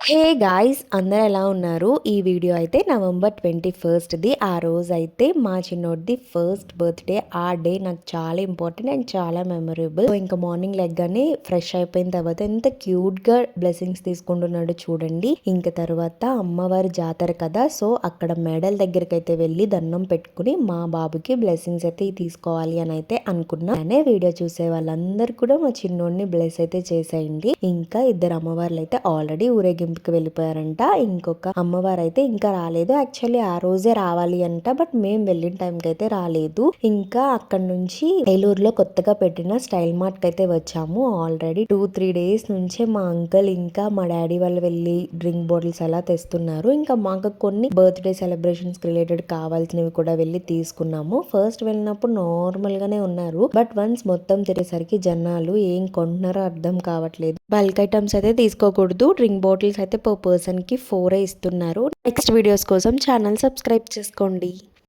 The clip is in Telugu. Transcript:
హే గాయ్స్, అందరూ ఎలా ఉన్నారు? ఈ వీడియో అయితే నవంబర్ 21ది. ఆ రోజు అయితే మా చిన్నోడిది ఫస్ట్ బర్త్డే. ఆ డే నాకు చాలా ఇంపార్టెంట్ అండ్ చాలా మెమరబుల్. సో ఇంకా మార్నింగ్ లెగ్గానే ఫ్రెష్ అయిపోయిన తర్వాత ఎంత క్యూట్గా బ్లెస్సింగ్స్ తీసుకుంటున్నాడు చూడండి. ఇంకా తర్వాత అమ్మవారి జాతర కదా, సో అక్కడ మెడల్ దగ్గరికి అయితే వెళ్ళి దండం పెట్టుకుని మా బాబుకి బ్లెస్సింగ్స్ అయితే తీసుకోవాలి అని అయితే అనుకున్నా. అనే వీడియో చూసే వాళ్ళందరూ కూడా మా చిన్నోడిని బ్లెస్ అయితే చేసేయండి. ఇంకా ఇద్దరు అమ్మవార్లు అయితే ఆల్రెడీ ఊరేగింపు వెళ్ళిపోయారంట. ఇంకొక అమ్మవారు అయితే ఇంకా రాలేదు. యాక్చువల్లీ ఆ రోజే రావాలి అంట, బట్ మేము వెళ్ళిన టైంకి అయితే రాలేదు. ఇంకా అక్కడ నుంచి ఏలూరులో కొత్తగా పెట్టిన స్టైల్ మార్ట్ కి అయితే వచ్చాము. ఆల్రెడీ 2-3 డేస్ నుంచే మా అంకుల్ ఇంకా మా డాడీ వాళ్ళు వెళ్ళి డ్రింక్ బాటిల్స్ అలా తెస్తున్నారు. ఇంకా మాకు కొన్ని బర్త్డే సెలబ్రేషన్స్ రిలేటెడ్ కావాల్సినవి కూడా వెళ్ళి తీసుకున్నాము. ఫస్ట్ వెళ్ళినప్పుడు నార్మల్ గానే ఉన్నారు, బట్ వన్స్ మొత్తం తిరిగేసరికి జనాలు ఏం కొంటున్నారో అర్థం కావట్లేదు. బల్క్ ఐటమ్స్ అయితే తీసుకోకూడదు. డ్రింక్ బాటిల్స్ అయితే పర్ పర్సన్ కి 4 ఇస్తున్నారు. నెక్స్ట్ వీడియోస్ కోసం ఛానల్ సబ్స్క్రైబ్ చేసుకోండి.